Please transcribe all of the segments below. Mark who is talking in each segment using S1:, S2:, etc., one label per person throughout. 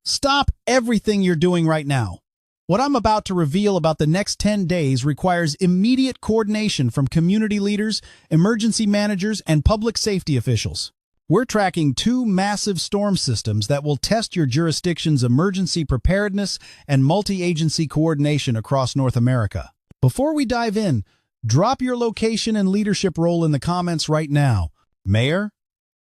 S1: Stop everything you're doing right now. What I'm about to reveal about the next 10 days requires immediate coordination from community leaders, emergency managers, and public safety officials. We're tracking two massive storm systems that will test your jurisdiction's emergency preparedness and multi-agency coordination across North America. Before we dive in, drop your location and leadership role in the comments right now. Mayor?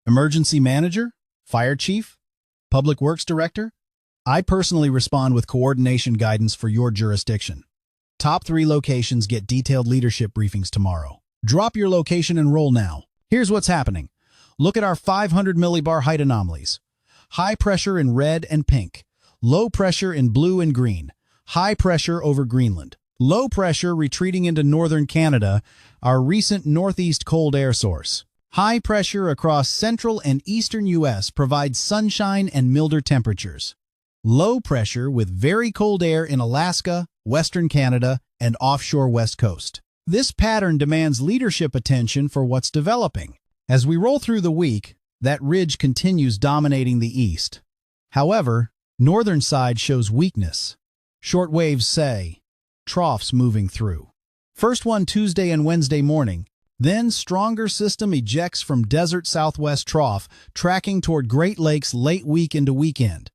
S1: Emergency manager? Fire chief? Public works director? I personally respond with coordination guidance for your jurisdiction. Top 3 locations get detailed leadership briefings tomorrow. Drop your location and roll now. Here's what's happening. Look at our 500 millibar height anomalies. High pressure in red and pink. Low pressure in blue and green. High pressure over Greenland. Low pressure retreating into northern Canada, our recent northeast cold air source. High pressure across central and eastern U.S. provides sunshine and milder temperatures. Low pressure with very cold air in Alaska, western Canada, and offshore west coast. This pattern demands leadership attention for what's developing. As we roll through the week, that ridge continues dominating the east. However, northern side shows weakness. Short waves say, troughs moving through. First one Tuesday and Wednesday morning, then stronger system ejects from desert southwest trough, tracking toward Great Lakes late week into weekend.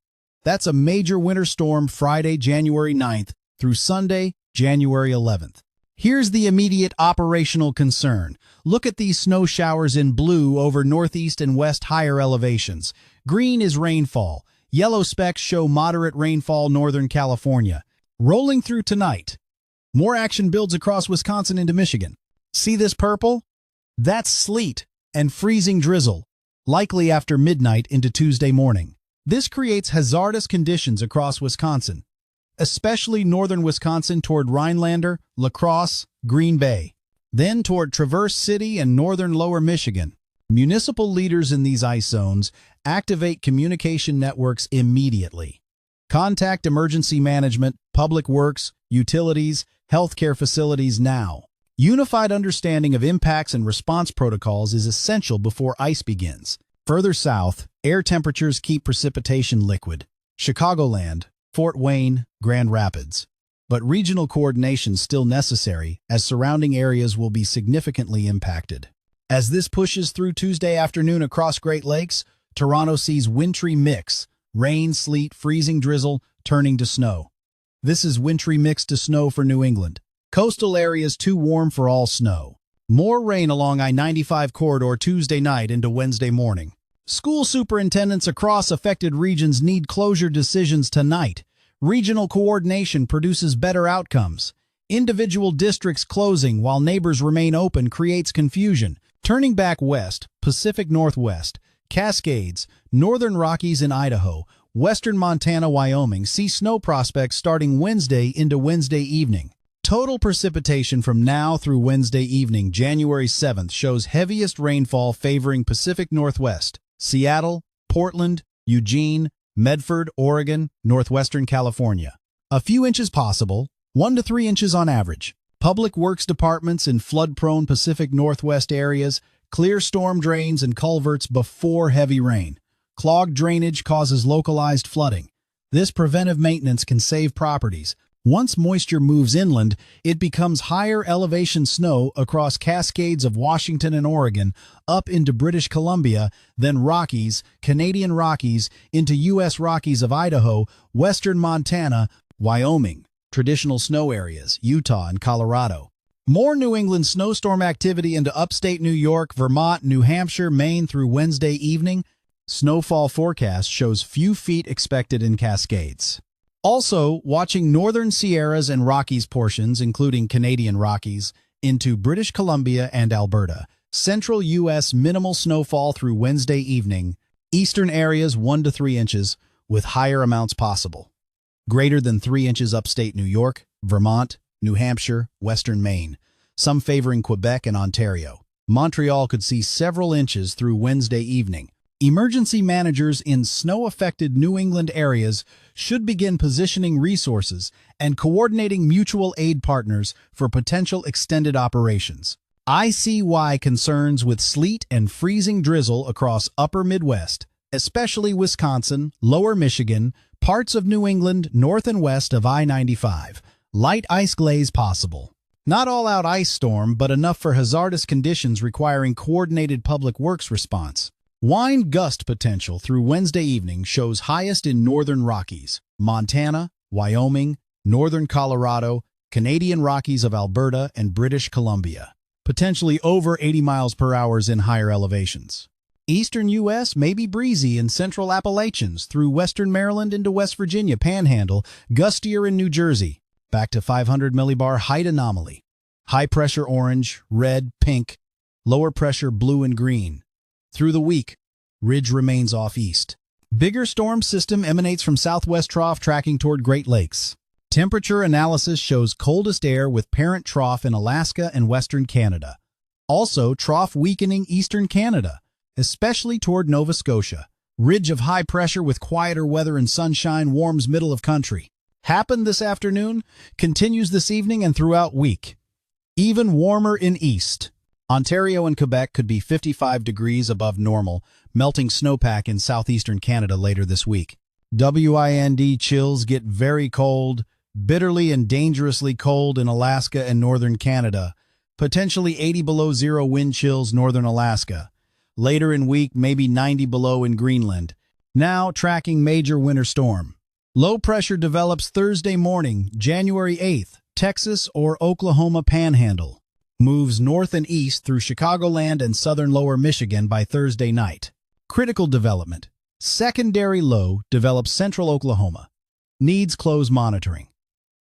S1: That's a major winter storm Friday, January 9th through Sunday, January 11th. Here's the immediate operational concern. Look at these snow showers in blue over northeast and west higher elevations. Green is rainfall. Yellow specks show moderate rainfall northern California. Rolling through tonight. More action builds across Wisconsin into Michigan. See this purple? That's sleet and freezing drizzle, likely after midnight into Tuesday morning. This creates hazardous conditions across Wisconsin, especially northern Wisconsin toward Rhinelander, La Crosse, Green Bay, then toward Traverse City and northern lower Michigan. Municipal leaders in these ice zones activate communication networks immediately. Contact emergency management, public works, utilities, healthcare facilities now. Unified understanding of impacts and response protocols is essential before ice begins. Further south, air temperatures keep precipitation liquid. Chicagoland, Fort Wayne, Grand Rapids. But regional coordination is still necessary, as surrounding areas will be significantly impacted. As this pushes through Tuesday afternoon across Great Lakes, Toronto sees wintry mix, rain, sleet, freezing drizzle, turning to snow. This is wintry mix to snow for New England. Coastal areas too warm for all snow. More rain along I-95 corridor Tuesday night into Wednesday morning. School superintendents across affected regions need closure decisions tonight. Regional coordination produces better outcomes. Individual districts closing while neighbors remain open creates confusion. Turning back west, Pacific Northwest, Cascades, Northern Rockies in Idaho, western Montana, Wyoming see snow prospects starting Wednesday into Wednesday evening. Total precipitation from now through Wednesday evening, January 7th, shows heaviest rainfall favoring Pacific Northwest, Seattle, Portland, Eugene, Medford, Oregon, northwestern California. A few inches possible, 1 to 3 inches on average. Public works departments in flood-prone Pacific Northwest areas clear storm drains and culverts before heavy rain. Clogged drainage causes localized flooding. This preventive maintenance can save properties. Once moisture moves inland, it becomes higher elevation snow across Cascades of Washington and Oregon, up into British Columbia, then Rockies, Canadian Rockies, into U.S. Rockies of Idaho, western Montana, Wyoming, traditional snow areas, Utah and Colorado. More New England snowstorm activity into upstate New York, Vermont, New Hampshire, Maine through Wednesday evening. Snowfall forecast shows few feet expected in Cascades. Also, watching northern Sierras and Rockies portions, including Canadian Rockies, into British Columbia and Alberta. Central U.S. minimal snowfall through Wednesday evening. Eastern areas 1 to 3 inches, with higher amounts possible. Greater than 3 inches upstate New York, Vermont, New Hampshire, western Maine. Some favoring Quebec and Ontario. Montreal could see several inches through Wednesday evening. Emergency managers in snow-affected New England areas should begin positioning resources and coordinating mutual aid partners for potential extended operations. I see why concerns with sleet and freezing drizzle across upper Midwest, especially Wisconsin, lower Michigan, Parts of New England, north and west of I-95. Light ice glaze possible. Not all-out ice storm, but enough for hazardous conditions requiring coordinated public works response. Wind gust potential through Wednesday evening shows highest in northern Rockies, Montana, Wyoming, northern Colorado, Canadian Rockies of Alberta, and British Columbia. Potentially over 80 miles per hour in higher elevations. Eastern U.S. may be breezy in central Appalachians through western Maryland into West Virginia Panhandle, gustier in New Jersey. Back to 500 millibar height anomaly. High pressure orange, red, pink, lower pressure blue and green. Through the week, ridge remains off east. Bigger storm system emanates from southwest trough tracking toward Great Lakes. Temperature analysis shows coldest air with parent trough in Alaska and western Canada. Also trough weakening eastern Canada, especially toward Nova Scotia. Ridge of high pressure with quieter weather and sunshine warms middle of country. Happened this afternoon, continues this evening and throughout week. Even warmer in east. Ontario and Quebec could be 55 degrees above normal, melting snowpack in southeastern Canada later this week. Wind chills get very cold, bitterly and dangerously cold in Alaska and northern Canada. Potentially 80 below zero wind chills northern Alaska. Later in week, maybe 90 below in Greenland. Now tracking major winter storm. Low pressure develops Thursday morning, January 8th, Texas or Oklahoma Panhandle. Moves north and east through Chicagoland and southern lower Michigan by Thursday night. Critical development. Secondary low develops central Oklahoma. Needs close monitoring.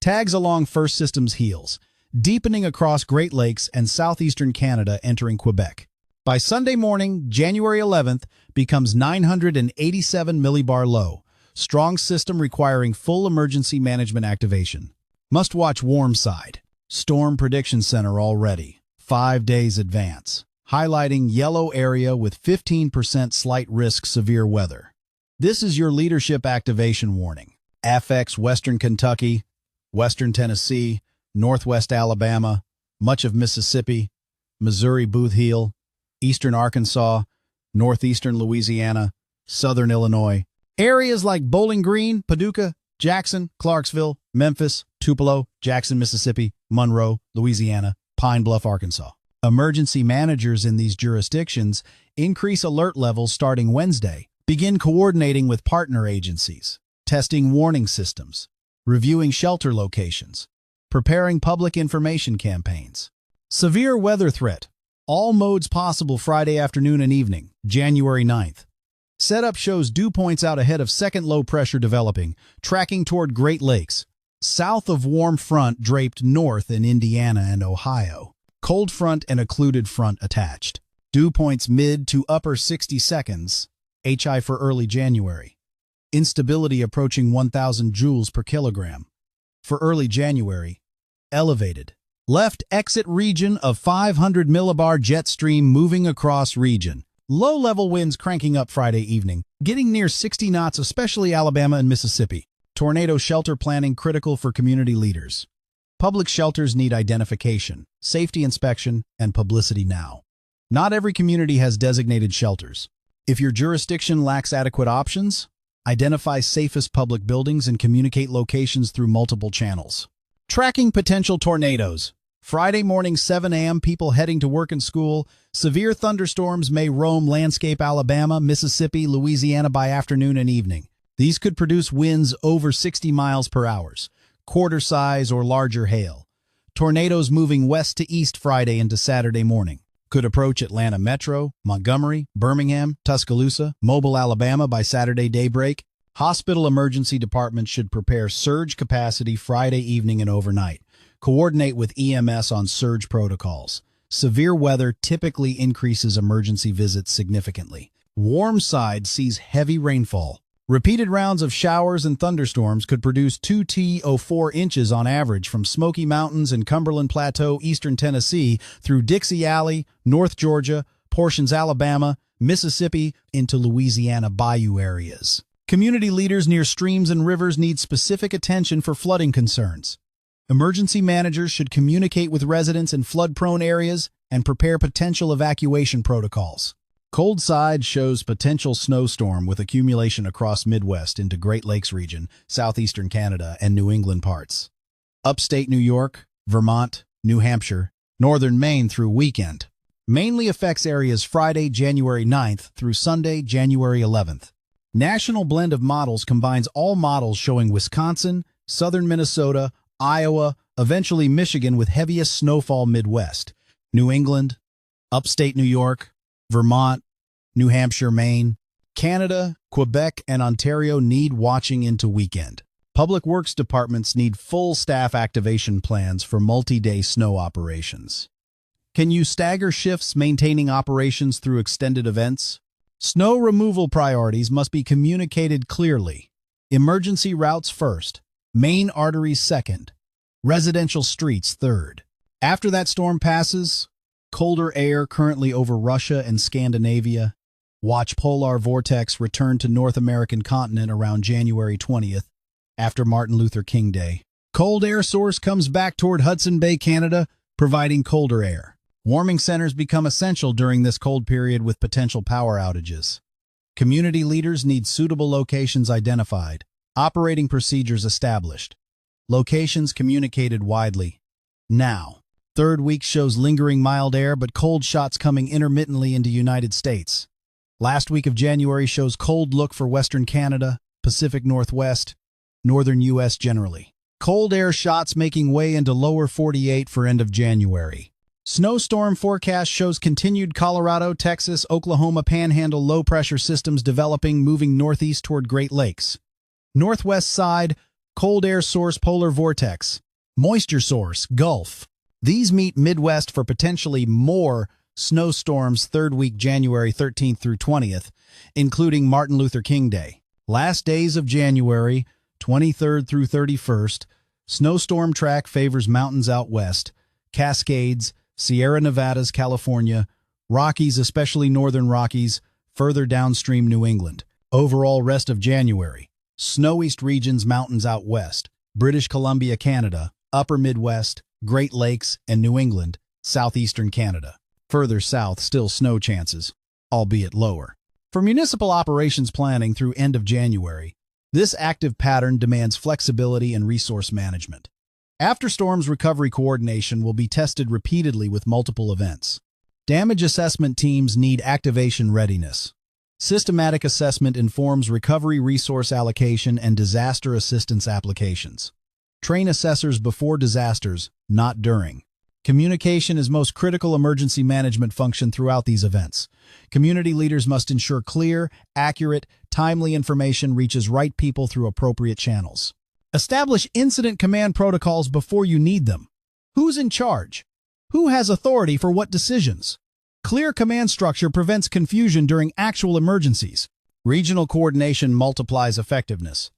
S1: Tags along first system's heels, deepening across Great Lakes and southeastern Canada entering Quebec. By Sunday morning, January 11th, becomes 987 millibar low. Strong system requiring full emergency management activation. Must watch warm side. Storm Prediction Center already. 5 days advance. Highlighting yellow area with 15% slight risk severe weather. This is your leadership activation warning. FX Western Kentucky, Western Tennessee, Northwest Alabama, much of Mississippi, Missouri Booth Heel, Eastern Arkansas, Northeastern Louisiana, Southern Illinois. Areas like Bowling Green, Paducah, Jackson, Clarksville, Memphis, Tupelo, Jackson, Mississippi, Monroe, Louisiana, Pine Bluff, Arkansas. Emergency managers in these jurisdictions increase alert levels starting Wednesday, begin coordinating with partner agencies, testing warning systems, reviewing shelter locations, preparing public information campaigns. Severe weather threat. All modes possible Friday afternoon and evening, January 9th. Setup shows dew points out ahead of second low pressure developing, tracking toward Great Lakes. South of warm front draped north in Indiana and Ohio. Cold front and occluded front attached. Dew points mid to upper 60 seconds, HI for early January. Instability approaching 1,000 joules per kilogram. For early January, elevated. Left exit region of 500 millibar jet stream moving across region. Low-level winds cranking up Friday evening, getting near 60 knots, especially Alabama and Mississippi. Tornado shelter planning critical for community leaders. Public shelters need identification, safety inspection, and publicity now. Not every community has designated shelters. If your jurisdiction lacks adequate options, identify safest public buildings and communicate locations through multiple channels. Tracking potential tornadoes. Friday morning 7 a.m. people heading to work and school. Severe thunderstorms may roam landscape Alabama, Mississippi, Louisiana by afternoon and evening. These could produce winds over 60 miles per hour, quarter size or larger hail. Tornadoes moving west to east Friday into Saturday morning. Could approach Atlanta Metro, Montgomery, Birmingham, Tuscaloosa, Mobile, Alabama by Saturday daybreak. Hospital emergency departments should prepare surge capacity Friday evening and overnight. Coordinate with EMS on surge protocols. Severe weather typically increases emergency visits significantly. Warm side sees heavy rainfall. Repeated rounds of showers and thunderstorms could produce 2 to 4 inches on average from Smoky Mountains and Cumberland Plateau, eastern Tennessee, through Dixie Alley, North Georgia, portions Alabama, Mississippi, into Louisiana bayou areas. Community leaders near streams and rivers need specific attention for flooding concerns. Emergency managers should communicate with residents in flood-prone areas and prepare potential evacuation protocols. Cold side shows potential snowstorm with accumulation across Midwest into Great Lakes region, southeastern Canada, and New England parts. Upstate New York, Vermont, New Hampshire, northern Maine through weekend. Mainly affects areas Friday, January 9th through Sunday, January 11th. National blend of models combines all models showing Wisconsin, southern Minnesota, Iowa, eventually Michigan with heaviest snowfall Midwest, New England, upstate New York, Vermont, New Hampshire, Maine. Canada, Quebec, and Ontario need watching into weekend. Public Works departments need full staff activation plans for multi-day snow operations. Can you stagger shifts maintaining operations through extended events? Snow removal priorities must be communicated clearly. Emergency routes first, main arteries second, residential streets third. After that storm passes, colder air currently over Russia and Scandinavia. Watch polar vortex return to North American continent around January 20th, after Martin Luther King Day. Cold air source comes back toward Hudson Bay, Canada, providing colder air. Warming centers become essential during this cold period with potential power outages. Community leaders need suitable locations identified, operating procedures established, locations communicated widely. Now, third week shows lingering mild air but cold shots coming intermittently into United States. Last week of January shows cold look for Western Canada, Pacific Northwest, Northern U.S. generally. Cold air shots making way into lower 48 for end of January. Snowstorm forecast shows continued Colorado, Texas, Oklahoma Panhandle low-pressure systems developing, moving northeast toward Great Lakes. Northwest side, cold air source polar vortex. Moisture source, Gulf. These meet Midwest for potentially more snowstorms third week January 13th through 20th, including Martin Luther King Day. Last days of January, 23rd through 31st, snowstorm track favors mountains out west, Cascades, Sierra Nevadas, California, Rockies, especially northern Rockies, further downstream New England. Overall rest of January, snow-east regions, mountains out west, British Columbia, Canada, upper Midwest, Great Lakes, and New England, southeastern Canada. Further south, still snow chances, albeit lower. For municipal operations planning through end of January, this active pattern demands flexibility and resource management. After storms recovery coordination will be tested repeatedly with multiple events. Damage assessment teams need activation readiness. Systematic assessment informs recovery resource allocation and disaster assistance applications. Train assessors before disasters, not during. Communication is most critical emergency management function throughout these events. Community leaders must ensure clear, accurate, timely information reaches right people through appropriate channels. Establish incident command protocols before you need them. Who's in charge? Who has authority for what decisions? Clear command structure prevents confusion during actual emergencies. Regional coordination multiplies effectiveness.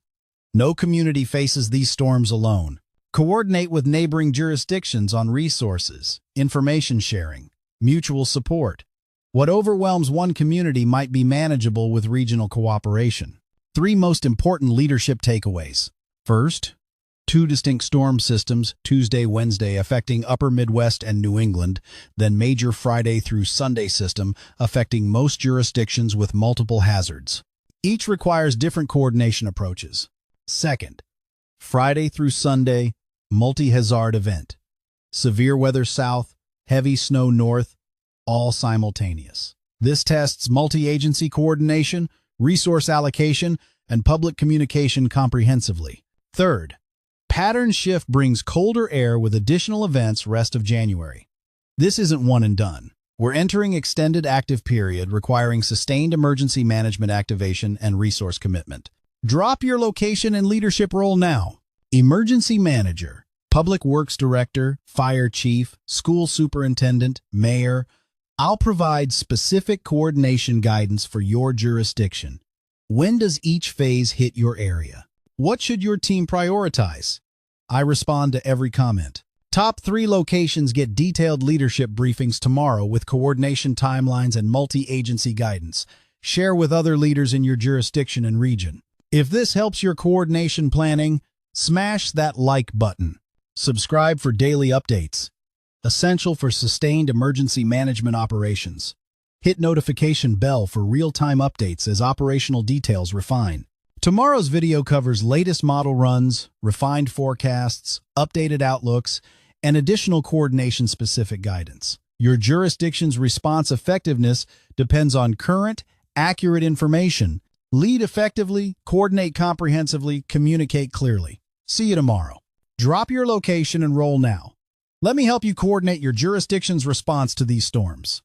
S1: No community faces these storms alone. Coordinate with neighboring jurisdictions on resources, information sharing, mutual support. What overwhelms one community might be manageable with regional cooperation. 3 most important leadership takeaways. First, 2 distinct storm systems, Tuesday, Wednesday, affecting upper Midwest and New England, then major Friday through Sunday system, affecting most jurisdictions with multiple hazards. Each requires different coordination approaches. Second, Friday through Sunday, multi-hazard event. Severe weather south, heavy snow north, all simultaneous. This tests multi-agency coordination, resource allocation, and public communication comprehensively. Third, pattern shift brings colder air with additional events rest of January. This isn't one and done. We're entering extended active period requiring sustained emergency management activation and resource commitment. Drop your location and leadership role now. Emergency manager, public works director, fire chief, school superintendent, mayor. I'll provide specific coordination guidance for your jurisdiction. When does each phase hit your area? What should your team prioritize? I respond to every comment. Top 3 locations get detailed leadership briefings tomorrow with coordination timelines and multi-agency guidance. Share with other leaders in your jurisdiction and region. If this helps your coordination planning, smash that like button. Subscribe for daily updates. Essential for sustained emergency management operations. Hit notification bell for real-time updates as operational details refine. Tomorrow's video covers latest model runs, refined forecasts, updated outlooks, and additional coordination-specific guidance. Your jurisdiction's response effectiveness depends on current, accurate information. Lead effectively, coordinate comprehensively, communicate clearly. See you tomorrow. Drop your location and roll now. Let me help you coordinate your jurisdiction's response to these storms.